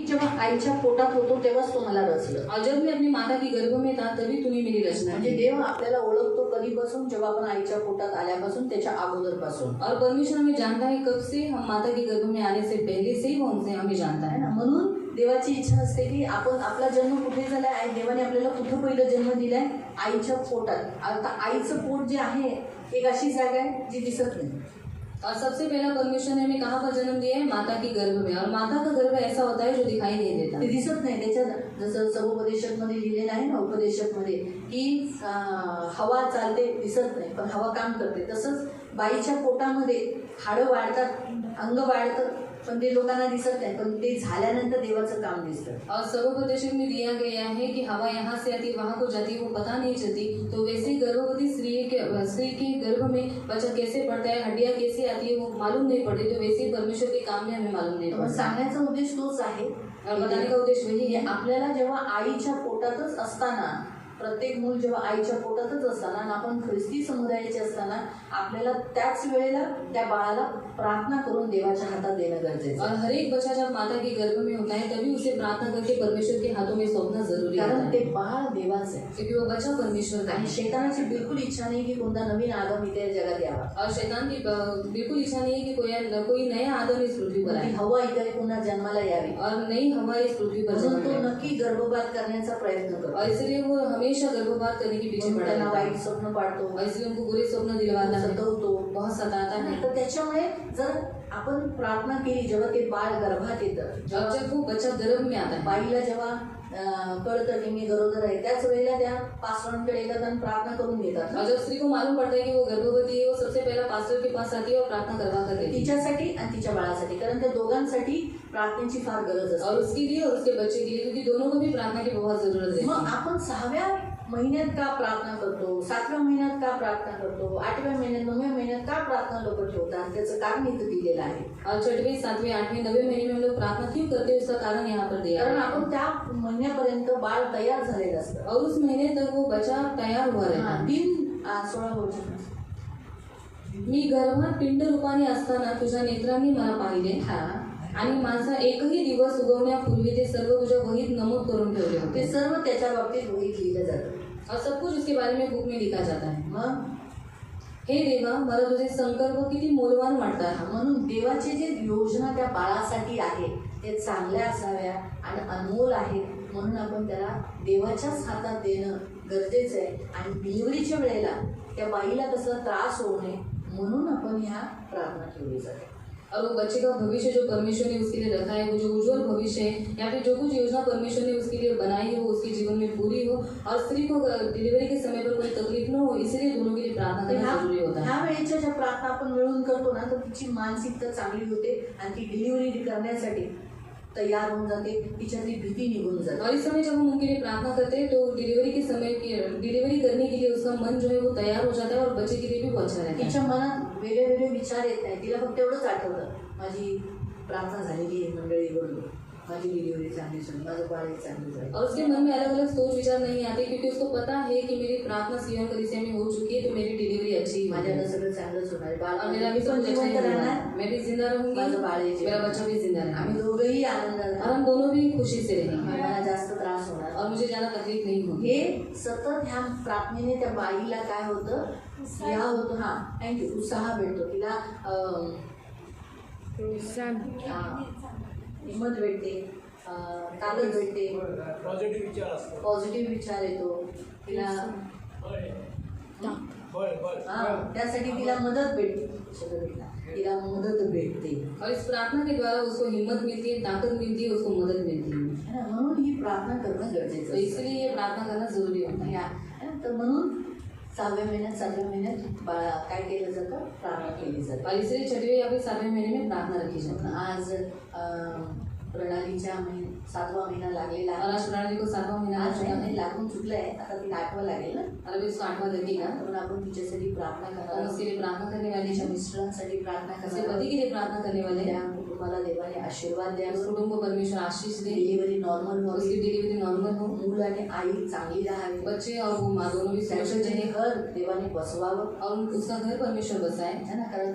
जेव्हा आईच्या पोटात होतो तेव्हाच तुम्हाला रचलं। और जब मैं अपनी माता की गर्भ में था तभी तूने मेरी रचना म्हणजे की। देव आपल्याला ओळखतो कधीपासून, जेव्हा आपण आईच्या पोटात आल्यापासून, त्याच्या अगोदरपासून। और परमेश्वर हमें जानता है कब से, हम माता के गर्भ में आने से पहले से ही वो हमसे हमें जानता है है ना। म्हणून देवाची इच्छा असते की आपण आपला जन्म कुठे झालाय, आई देवाने आपल्याला कुठं पहिलं जन्म दिलाय, आईच्या पोटात। आता आईचं पोट जे आहे एक अशी जागा आहे जी दिसत नाही। और सबसे पहला परमेश्वर ने हमें कहाँ पर जन्म दिया है, माता की गर्भ में। और माता का गर्भ ऐसा होता है जो दिखाई नहीं देता, ते दिसत नाही। त्याच्यात जसं समुपदेशक मध्ये लिहिलेलं आहे ना, उपदेशक मध्ये की हवा चालते दिसत नाही पण हवा काम करते, तसंच बाईच्या पोटामध्ये हाडं वाढतात, अंग वाढतं, पण ते लोकांना दिसत नाही, पण ते झाल्यानंतर देवाचं काम दिसतं। और सर्वोपदेशक में दिया गया है कि हवा यहाँ से आती वहाँ को जाती वो पता नहीं चलती। तो वैसे गर्भवती स्त्री के गर्भ में बच्चा कैसे पड़ता है, हड्डियाँ कैसे आती है वो मालूम नहीं पड़ती। तो वैसे ही परमेश्वर के काम में हमें मालूम नहीं पण पड़ता। सांगण्याचा उद्देश तोच आहे, और बताने का उद्देश्य वही है, आपल्याला जेव्हा आईच्या पोटातच असताना, प्रत्येक मूल जेव्हा आईच्या पोटातच असताना आणि आपण ख्रिस्ती समुदायाचे असताना आपल्याला त्याच वेळेला त्या बाळाला प्रार्थना करून देवाच्या हातात देणं गरजेचं और आहे। हर एक बच्चा जब माता के गर्भ में होता है तभी उसे प्रार्थना करके परमेश्वर के हाथों में सौंपना जरूरी होता कारण है, ते बाळ देवाचं आहे क्योंकि वो बच्चा परमेश्वर का आणि है। शैतानाची बिलकुल इच्छा नाही की कोणता नवीन आदम इथे जगात यावा, और शैतान की बिल्कुल इच्छा नहीं है कि कोई नया आदम इस पृथ्वी पर ती आए हवा इथे पुन्हा जन्माला यावी, और नई हवा इस पृथ्वी पर म्हणून जन्म तो ले। नक्की गर्भपात करण्याचा प्रयत्न करतो। और इसलिए वो हमेशा गर्भपात करने के पीछे म्हणून पड़ा त्यांना रहता है, वाईट स्वप्न पाडतो, और इसलिए उनको बुरे स्वप्न दिलवाता है, सतवतो, बहुत सताता है। तर त्याच्यामुळे जर आपण प्रार्थना केली, जेव्हा ते बाळ गर्भात येतं, और जब वो बच्चा गर्भ में आता है, बाईला जेव्हा कळतं की मी गरोदर आहे, त्याच वेळेला त्या पास्टरांकडे येतात आणि प्रार्थना करून घेतात। और जब स्त्री को मालूम पड़ता है कि वो गर्भवती है, वो सबसे पहला पास्टर के पास आती है और प्रार्थना करवा कर देती है, तिच्यासाठी आणि तिच्या बाळासाठी, कारण त्या दोघांसाठी प्रार्थनेची फार गरज और असते। उसके लिए और उसके बच्चे के लिए, क्योंकि दोनों को भी प्रार्थना की बहुत जरूरत है। मग आपण 6व्या महिन्यात का प्रार्थना करतो, 7व्या महिन्यात का प्रार्थना करतो, 8व्या महिन्यात, 9व्या महिन्यात का प्रार्थना लोक ठेवतात, त्याचं कारण इथं दिलेलं आहे। और 6वें 7वें 8वें 9वें महीने में हम लोग प्रार्थना क्यों करते हैं, उसका कारण यहाँ पर दिया कारण है। आपण त्या महिन्यापर्यंत बाळ तयार झालेलं असतं। और उस महीने तक वो बच्चा तयार हुआ रहता है। 16 वर्ष मी गर्भात पिंड रूपाने असताना तुझ्या नेत्रांनी मला पाहिले, आणि माझा एकही दिवस उगवण्यापूर्वी ते सर्व तुझ्या वहीत नमूद करून ठेवले ते होते। सर्व त्याच्या बाबतीत वहीत लिहिलं जातं। और सब कुछ उसके बारे में बुक में लिखा जाता है। मग हे देवा, मला तुझे संकल्प किती मौल्यवान वाटतात। म्हणून देवाची जी योजना त्या बाळासाठी आहे ते चांगल्या असाव्या आणि अनमोल आहेत, म्हणून आपण त्याला देवाच्याच हातात देणं गरजेचं आहे। आणि डिलिव्हरीच्या वेळेला त्या बाईला कसला त्रास होऊ नये म्हणून आपण ह्या प्रार्थना ठेवली जाते। और वो बच्चे का भविष्य जो परमेश्वर ने उसके लिए रखा है, वो जो उज्जवल भविष्य है या फिर जो कुछ योजना परमेश्वर ने उसके लिए बनाई है वो उसके जीवन में पूरी हो, और स्त्री को डिलीवरी के समय पर कोई तकलीफ न हो, इसलिए दोनों के लिए प्रार्थना करना जरूरी होता है। ह्या वेळेच्या ज्या प्रार्थना आपण मिळून करतो ना, तर तिची मानसिकता चांगली होते आणि ती डिलिव्हरी करण्यासाठी तयार होऊन जाते, तिच्यातली भीती निघून जाते। और इस समय जब हम उनके लिए प्रार्थना करते हैं तो डिलीवरी के समय की डिलीवरी करने के लिए उसका मन जो है वो तैयार हो जाता है, और बच्चे के लिए भी वो अच्छा रहता है। तिच्या मनात वेगळे वेगळे विचार येत नाही, तिला फक्त एवढंच आठवतं, माझी प्रार्थना झालेली आहे मंडळीकडून, माझी डिलिव्हरी चांगली झाली, माझं बाळ चांगलं झालं। और उसके मन में अलग अलग सोच विचार नहीं आते, क्योंकि उसको पता है कि मेरी प्रार्थना सिय्योन कलीसिया में हो चुकी है, तो मेरी डिलीवरी अच्छी है, माझ्याला सगळं चांगलंच होणार आहे, और मेरा बाळ भी सब कुछ अच्छा ही जिवंत होगा, राहणार, मैं भी जिंदा रहूंगी, माझं बाळ मेरा बच्चा भी जिंदा रहेगा, आम्ही दोघंही और आनंदात, हम दोनों भी खुशी से रहेंगे, मला जास्त त्रास होणार, और मुझे ज्यादा तकलीफ नहीं होगी। हे सतत ह्या प्रार्थनेने त्या बाईला काय होतं, ह्या होतं, हा थँक्यू, उत्साह भेटतो तिला, हिंमत भेटते, ताकद भेटते, पॉझिटिव्ह विचार येतो तिला, त्यासाठी तिला मदत भेटते, तिला मदत भेटते। और इस प्रार्थना के द्वारा उसको हिम्मत मिलती है, ताकत मिलती है, उसको मदद मिलती है। म्हणून ही प्रार्थना करणं गरजेचं तो आहे। इसलिए ये प्रार्थना करना जरूरी होता है। तर म्हणून 6व्या महिन्यात 7व्या महिन्यात बाळा काय केलं जातं, प्रार्थना केली जाते। और इसलिए 6वें या फिर 7वें महीने में प्रार्थना रखी जाती है। आज प्रणालीच्या 7वा महिना लागलेला और आहे, आज प्रणाली को 7वां महीना आ आज चुका है, नाही लागून चुकलं आहे, आता तिला 8वा लागेल ना, और अभी उसको 8वां लगेगा। म्हणून आपण तिच्यासाठी प्रार्थना हम करायला, उसके लिए प्रार्थना करने वाले तिच्या हैं, मिस्टरांसाठी प्रार्थना उसके करायला, पति के लिए प्रार्थना करने वाले त्या हैं, कुटुंबाला देवाने आशीर्वाद उस द्यावा, कुटुंब को परमेश्वर आशीष दे, डिलिव्हरी नॉर्मल उसकी व्हावी, डिलीवरी नॉर्मल हो, मूल आणि आई चांगली राहावी, बच्चे और वो माँ दोनों भी सुरक्षित त्याचे रहे, घर देवाने बसवावं, और उसका घर परमेश्वर बसाए। है ना, कारण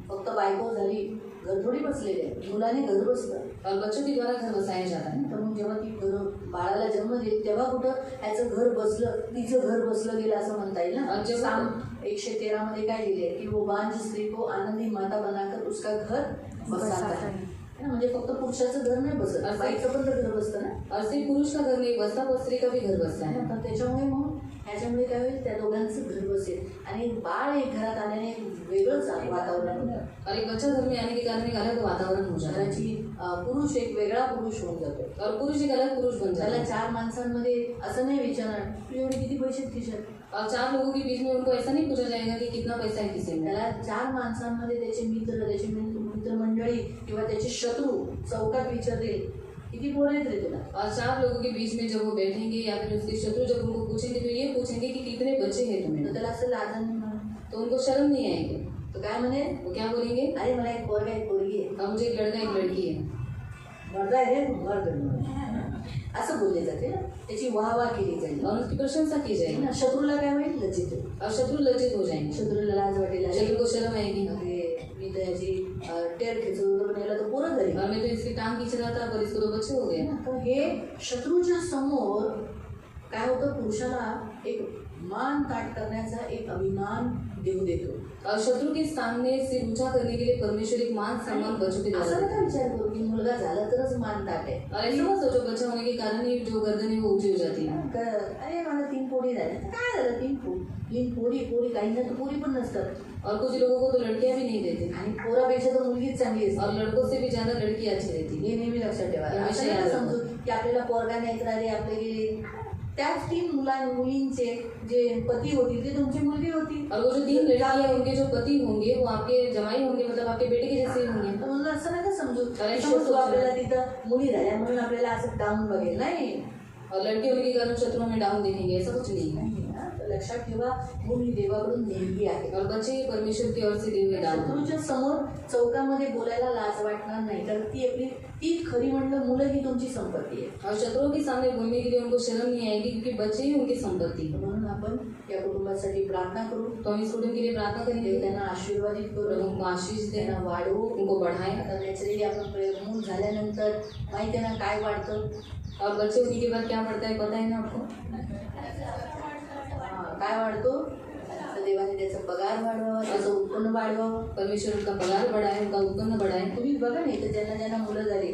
फक्त बायको झाली घर थोडी बसलेले आहे, मुलाने घर बसतं. और बच्चों के द्वारा घर बसाया जाता है. तर मग जेव्हा ती बाळाला जन्म देईल तेव्हा कुठं ह्याचं घर बसलं, तिचं घर बसलं गेलं असं म्हणता येईल ना. साम 113 मध्ये काय लिहिले की वो बांझ स्त्री को आनंदी माता बनाकर उसका घर बसाता है. म्हणजे फक्त पुरुषाचं घर नाही बसत, बाईचं पण तर घर बसतं ना. असे पुरुष का घर नाही बसता पण स्त्री का भी घर बसता है. तर त्याच्यामुळे मग ह्याच्यामुळे काय होईल, त्या दोघांचं घर बसेल आणि बाळ एक घरात आल्याने एक वेगळंच वातावरण होतं. और एक बच्चा घर में आने के कारण एक अलग वातावरण हो जाता है. घराची पुरुष एक वेगळा पुरुष होऊन जातो. और पुरुष एक अलग पुरुष बन जाता त्याला है. 4 माणसांमध्ये असं नाही विचारणार तू एवढे किती पैसे खिशात. और 4 लोगों के बीच में उनको ऐसा नहीं पूछा जाएगा कि कितना पैसा है किसी में. त्याला 4 माणसांमध्ये त्याचे मित्र, त्याची मित्रमंडळी किंवा त्याचे शत्रू चौकात विचारतील किती पोरं आहेत रे तुला. और 4 लोगों के बीच में जब वो बैठेंगे या फिर उसके शत्रु जब उनको पूछेंगे तो ये पूछेंगे कि कितने बच्चे हैं तर तुम्हें. त्याला असं लाजन नाही म्हणून तो उनको शर्म नहीं आएगी. तो काय म्हणे, वो क्या बोलेंगे, अरे मला एक पोरगा एक पोरगी आहे, अब मुझे एक लड़का एक लड़की है. मर्दा आहे रे मर्द, असं बोलले जाते ना. त्याची वाहवा केली जाईल. और उसकी प्रशंसा की जाएगी. ना शत्रूला काय होईल, लज्जित होईल. और शत्रु लज्जित हो जाएंगे. शत्रूला लाज वाटेल, शत्रु को शर्म आएगी. अरे मी तर याची टेर खेचून पण याला तर पोरं घरी. और मैं तो इसकी टांग खींच रहा था पर इसको 2 बच्चे हो गए. तर हे शत्रूच्या समोर काय होतं, पुरुषाला एक मान ताट करण्याचा एक अभिमान देऊ देतो. और शत्रु के सामने सिर ऊंचा करने के लिए परमेश्वर एक मान सम्मान बच्चों के द्वारा असं देता नका है. विचार करू की मुलगा झाला तरच मान ताट आहे. और ऐसा मत सोचो बच्चा होने के कारण ही जो गर्दन है वो ऊंची हो जाती है. अरे मला 3 पोरी झाल्या, काय झालं 3 पोरी काहींना तर पोरी पण नसतात. और कुछ लोगों को तो लड़कियां भी नहीं देते. आणि पोरापेक्षा तर मुलगीच चांगली असते. और लड़कों से भी ज्यादा लड़की अच्छी रहती है. हे नेहमी लक्षात ठेवा. हे असं विषय नका आहे. समजू की आपल्याला पोरगा नाही तर अरे आपले गेले. त्याच 3 मुलींचे जे पती होती ते तुमची मुलगी होती. और वो जो 3 लड़कियां होंगे जो पति होंगे वो आपके जमाई होंगे, मतलब आपके बेटे के जैसे होंगे. तर म्हणून असं नका समजू अरे की समजू. शत्रू आपल्याला तिथं मुली झाल्या म्हणून आपल्याला असं डाऊन बघेल. नाही और लड़के होने के कारण शत्रु में डाउन देखेंगे, ऐसा कुछ नहीं है. हा, तर लक्षात ठेवा मुली देवाकडून देणगी आहे. और बच्चे ही परमेश्वर की ओर से दिए हुए दान हैं. शत्रूच्या समोर चौकामध्ये बोलायला लाज वाटणार नाही, कारण ती खरी म्हणलं मुलं ही तुमची संपत्ती आहे. और शत्रुओं के सामने बोलने के लिए उनको शर्म नहीं आएगी क्योंकि बच्चे ही उनकी संपत्ति है. म्हणून आपण या कुटुंबासाठी प्रार्थना करू. तो हम इस कुटुंब के लिए प्रार्थना देव करेंगे. त्यांना आशीर्वादित प्रभु करू, उनको आशीष दे, त्यांना वाढवू. उनको बढ़ाए. आता नॅचरली आपण मूल झाल्यानंतर माहिती आहे ना काय वाढतं. और बच्चे होने के बाद क्या पड़ता है पता है ना आपको. काय वाढतो, तर देवाने त्याचा पगार वाढवावा, त्याचं उत्पन्न वाढवावं. परमेश्वर उनका पगार बढ़ाए, उनका उत्पन्न बढ़ाए. तुम्ही बघा नाही तर ज्यांना मुलं झाली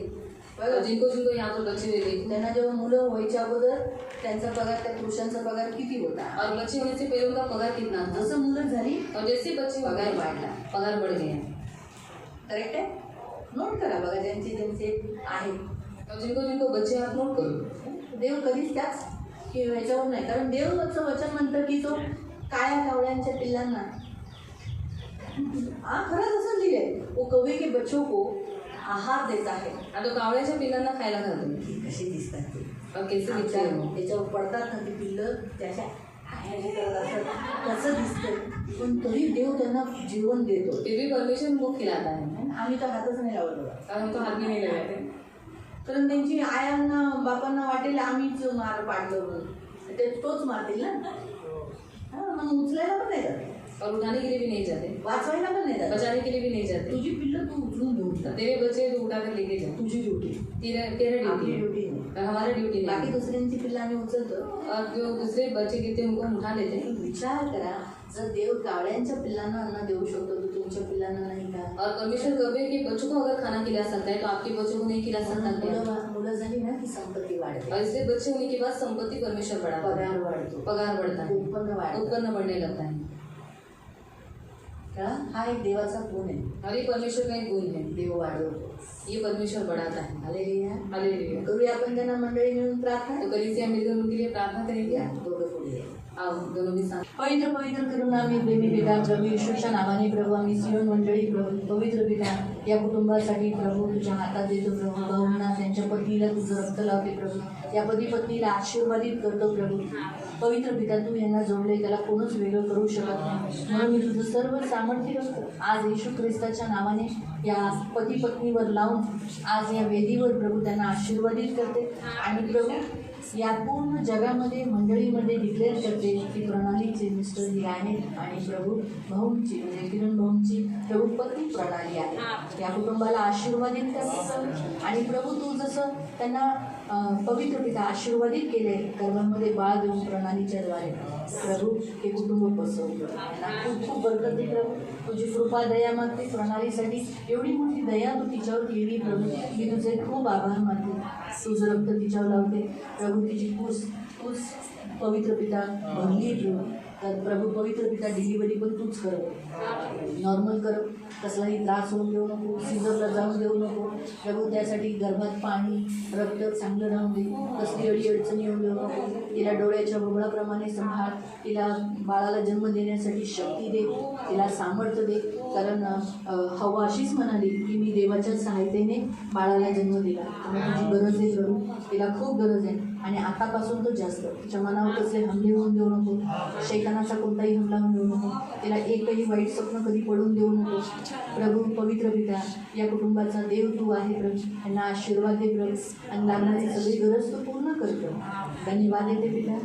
बघा, और जिनको जिनको यहाँ पर बच्चे हुए थे त्यांना जेव्हा मुलं व्हायच्या अगोदर त्यांचा पगार, त्या पुरुषांचा पगार किती होता. और बच्चे होने से पहले उनका पगार कितना था. जसं मुलं झाली और जैसे बच्चे हो पगार गए वाढला. पगार बढ़ गया. करेक्ट आहे. नोट करा बघा ज्यांचे आहेत. और जिनको जिनको बच्चे आप नोट करो. देव कधीच त्याच की ह्याच्यावर नाही, कारण देवाचं वचन म्हणतं की तो काळ्या कावळ्यांच्या पिल्लांना खरंच असं लिहिलंय, वो कौवे के बच्चों को आहार देता है. आता कावळ्याच्या पिल्लांना खायला घालतो. कशी दिसतात ते, और कैसे दिखते हैं वो. त्याच्यावर पडतात ना ती पिल्लं, त्याच्या कसं दिसतं, पण तरी देव त्यांना जीवन देतो. फिर भी परमेश्वर उनको खिलाता है. आम्ही तर हातच नाही लावत बघा. और हमको हाथ भी नहीं लगाते. कारण त्यांची आयांना बापांना वाटेल आम्हीच मार पाडलं म्हणून ते तोच मारतील ना. मग उचलायला पण नाही जात, और उठाने के लिए भी नहीं जाते, वाचवायला पण नाही जात. बचाने के लिए भी नहीं जाते. तुझी पिल्लं तू उचलून घेऊन जा, तेरे बच्चे तो उठा कर लेके जा. तुझी ड्युटी, तेरा ड्यूटी आपली है ड्युटी नाही. और हमारा ड्यूटी बाकी नहीं. दुसऱ्यांची पिल्लं आम्ही उचलतो. और जो दूसरे बच्चे गिरते हैं उनको हम उठा लेते हैं. विचार करा, जर देव कावळ्यांच्या पिल्लांना अन्न देऊ शकतो तर तुमच्या पिल्लांना नाही का. और परमेश्वर कौवे के बच्चों को अगर खाना खिला सकता है तो आपके बच्चों को नहीं खिला सकता क्या. मुलं झाली ना की संपत्ती वाढते, और इसलिए बच्चे होने के बाद संपत्ति परमेश्वर बढ़ाता है, पगार वाढतो, पगार बढ़ता है, उत्पन्न वाढतं. उत्पन्न बढ़ने लगता है. हा एक देवाचा गुण आहे. और ये परमेश्वर का एक गुण है. देव वाढवतो, ये परमेश्वर बढ़ाता है. हालेलुया. हालेलुया. करूया आपण त्यांना मंडळी मिळून प्रार्थना. तो कलीसिया मिलकर उनके लिए प्रार्थना करेंगे. या, दोघं पुढे या. आओ दोनों भी साथ. पवित्र पवित्र करून आम्ही प्रेमी पिता प्रभू येशूच्या नावाने प्रभू आम्ही सियोन मंडळी प्रभू पवित्र पिता या कुटुंबासाठी प्रभू तुझ्या हातात देतो प्रभू. भाऊंना त्यांच्या पत्नीला तुझं रक्त लावते प्रभू, या पती पत्नीला आशीर्वादित करतो प्रभू. पवित्र पिता तू यांना जोडले, त्याला कोणच वेगळं करू शकत नाही, म्हणून मी तुझं सर्व सामर्थ्य करतो आज येशू ख्रिस्ताच्या नावाने या पती पत्नीवर हातावर लावून आज या वेदीवर प्रभू त्यांना आशीर्वादित करते आणि प्रभू या पूर्ण जगामध्ये मंडळीमध्ये डिक्लेअर करते की प्रणालीचे मिस्टर हे आहेत आणि प्रभू भाऊंची म्हणजे किरण भाऊंची प्रभू पत्नी प्रणाली आहे. या कुटुंबाला आशीर्वादित करते आणि प्रभू तू जसं त्यांना पवित्र पिता आशीर्वादित केले गर्भामध्ये बाळ देऊन प्रणालीच्या द्वारे प्रभू हे कुटुंब बसवलं. त्यांना खूप खूप बरकत दे प्रभू. तुझी कृपा दया मागते प्रणालीसाठी. एवढी मोठी दया तू तिच्यावर केली प्रभू. मी तुझे खूप आभार मानते. तुझं रक्त तिच्यावर लावते प्रभू. तिची कूस पवित्र पिता भरली प्रभू. तर प्रभू पवित्र पिता डिलिव्हरी पण तूच कर, नॉर्मल कर, कसलाही त्रास होऊन देऊ नको, सिझरला जाऊन देऊ नको प्रभू. त्यासाठी गर्भात पाणी रक्त चांगलं राहून दे, कसली अडचणी येऊन देऊ नको. तिला डोळ्याच्या बबळाप्रमाणे संभाळ. तिला बाळाला जन्म देण्यासाठी शक्ती दे, तिला सामर्थ्य दे. कारण हवा अशीच म्हणाली की मी देवाच्या सहायतेने बाळाला जन्म दिला. त्यामुळे तुझी गरज आहे प्रभू, तिला खूप गरज आहे आणि आतापासून तो जास्त. तिच्या मनावर कसले हमले होऊन देऊ नको, शैतानाचा कोणताही हमला होऊन देऊ नको. तिला एकही वाईट स्वप्न कधी पडून देऊ नको प्रभू. पवित्र पिता या कुटुंबाचा देव तू आहे प्रभू. त्यांना आशीर्वाद दे प्रभू आणि लागण्याची सगळी गरज तू पूर्ण करतो. धन्यवाद देते पिता.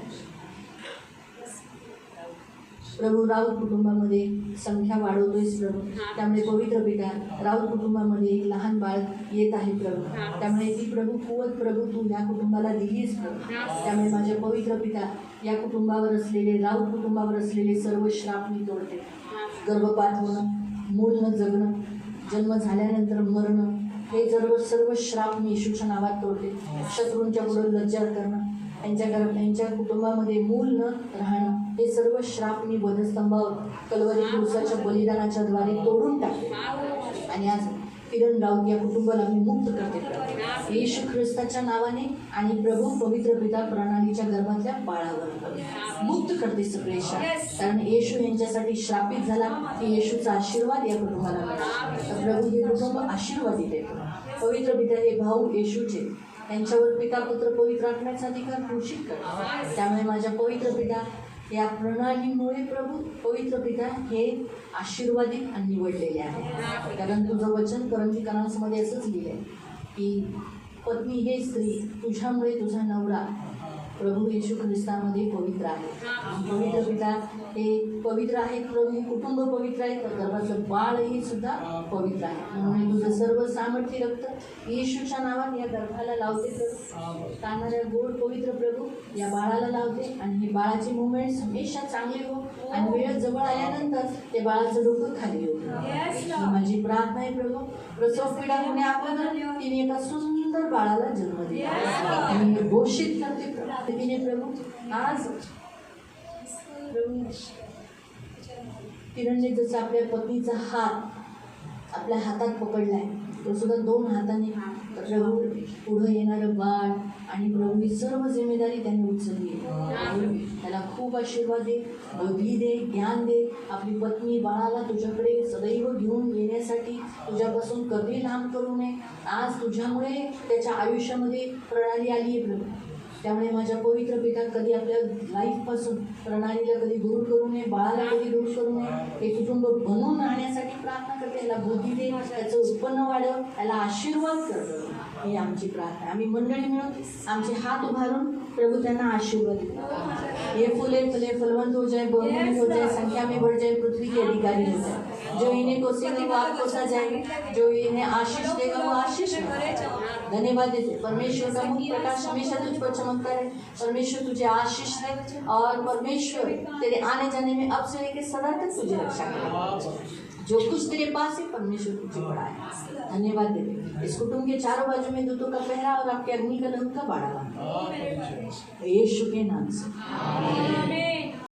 प्रभू राऊत कुटुंबामध्ये संख्या वाढवतोयस प्रभू. त्यामुळे पवित्र पिता राऊत कुटुंबामध्ये एक लहान बाळ येत आहे प्रभू. त्यामुळे ती प्रभू कुवत प्रभू तू या कुटुंबाला दिलीस प्रभू. त्यामुळे माझ्या पवित्र पिता या कुटुंबावर असलेले राऊत कुटुंबावर असलेले सर्व श्राप मी तोडते. गर्भपात होणं, मूल न जगणं, जन्म झाल्यानंतर मरणं, हे सर्व श्राप मी येशूच्या नावात तोडते. शत्रूंच्या पुढे लज्जा करणं, त्यांच्या कुटुंबामध्ये मूल न राहणं, हे सर्व श्राप मी वधस्तंभावर कलवरी क्रूसाच्या बलिदानाच्या द्वारे तोडून टाकते. आणि आज किरण राऊत या कुटुंबाला मी मुक्त करते येशू ख्रिस्ताच्या नावाने आणि प्रभू पवित्र पिता प्रणालीच्या गर्भातल्या बाळावर मुक्त करते सगळे श्राप. कारण येशू यांच्यासाठी श्रापित झाला की येशूचा आशीर्वाद या कुटुंबाला मिळाला. तर प्रभू हे कुटुंब आशीर्वादित आहे. पवित्र पिता हे भाऊ येशूचे, त्यांच्यावर पिता पुत्र पवित्र आत्म्याचा अधिकार घोषित कर. त्यामुळे माझ्या पवित्र पिता या प्रणालीमुळे प्रभू पवित्र पिता हे आशीर्वादित आणि निवडलेले आहे. कारण तुझं वचन करंजीकरांमध्ये असंच लिहिलं आहे की पत्नी हे स्त्री तुझ्यामुळे तुझा नवरा प्रभू येशू ख्रिस्तामध्ये पवित्र आहे. पवित्र पिता हे पवित्र आहेत प्रभू. हे कुटुंब पवित्र आहे, तर गर्भाचं बाळही सुद्धा पवित्र आहे. म्हणून तुझं सर्व सामर्थ्य रक्त येशूच्या नावाने या गर्भाला लावते प्रभू. ताणाऱ्या गोड पवित्र प्रभू या बाळाला लावते आणि हे बाळाचे मुवमेंट्स हमेशा चांगले हो आणि वेळ जवळ आल्यानंतर ते बाळाचं डोकं खाली होतं. माझी प्रार्थना आहे प्रभू. प्रसव पीडा होणे अगोदर तिने एका सुंदर बाळाला जन्म दिला आणि घोषित करते तिने प्रभू. आज प्रभू किरणने जसं आपल्या पत्नीचा हात आपल्या हातात पकडलाय, तो सुद्धा दोन हाताने प्रभू पुढं येणारं बाळ आणि प्रभू ही सर्व जिम्मेदारी त्यांनी उचलली. त्याला खूप आशीर्वाद दे, बुद्धी दे, ज्ञान दे. आपली पत्नी बाळाला तुझ्याकडे सदैव घेऊन येण्यासाठी तुझ्यापासून कधी लांब करू नये. आज तुझ्यामुळे त्याच्या आयुष्यामध्ये प्रणाली आली आहे प्रभू. त्यामुळे माझ्या पवित्र पिता कधी आपल्या लाईफपासून प्रणालीला कधी दूर करू नये, बाळाला कधी दूर करू नये. हे कुटुंब बनवून राहण्यासाठी प्रार्थना करते. त्याला बुद्धी दे, त्याचं उत्पन्न वाढव, त्याला आशीर्वाद कर. ही आमची प्रार्थना. आम्ही मंडळी मिळून आमचे हात उभारून प्रभु त्यांना आशीर्वाद देतो. ये फूले फले फलवंत हो जाए, बहुमूल्य हो जाए, संख्या में बढ़ जाए, पृथ्वी के अधिकारी हो जाए. जो इन्हें कोसेगा वो आपको सजाएंगे, जो इन्हें आशीष देगा वो आशीष देगा. धन्यवाद देते. परमेश्वर का मुख प्रकाश हमेशा तुझ पर चमकता रहे. परमेश्वर तुझे आशीष दे और परमेश्वर तेरे आने जाने में अब से लेकर सदा तक तुझे रक्षा करे. जो कुछ तेरे पास है परमेश्वर तुझे बड़ा है. धन्यवाद देते. इस कुटुंब के चारों बाजू में दूतों का पहरा और आपके अग्नि का लहू का बाड़ा यीशु के नाम से.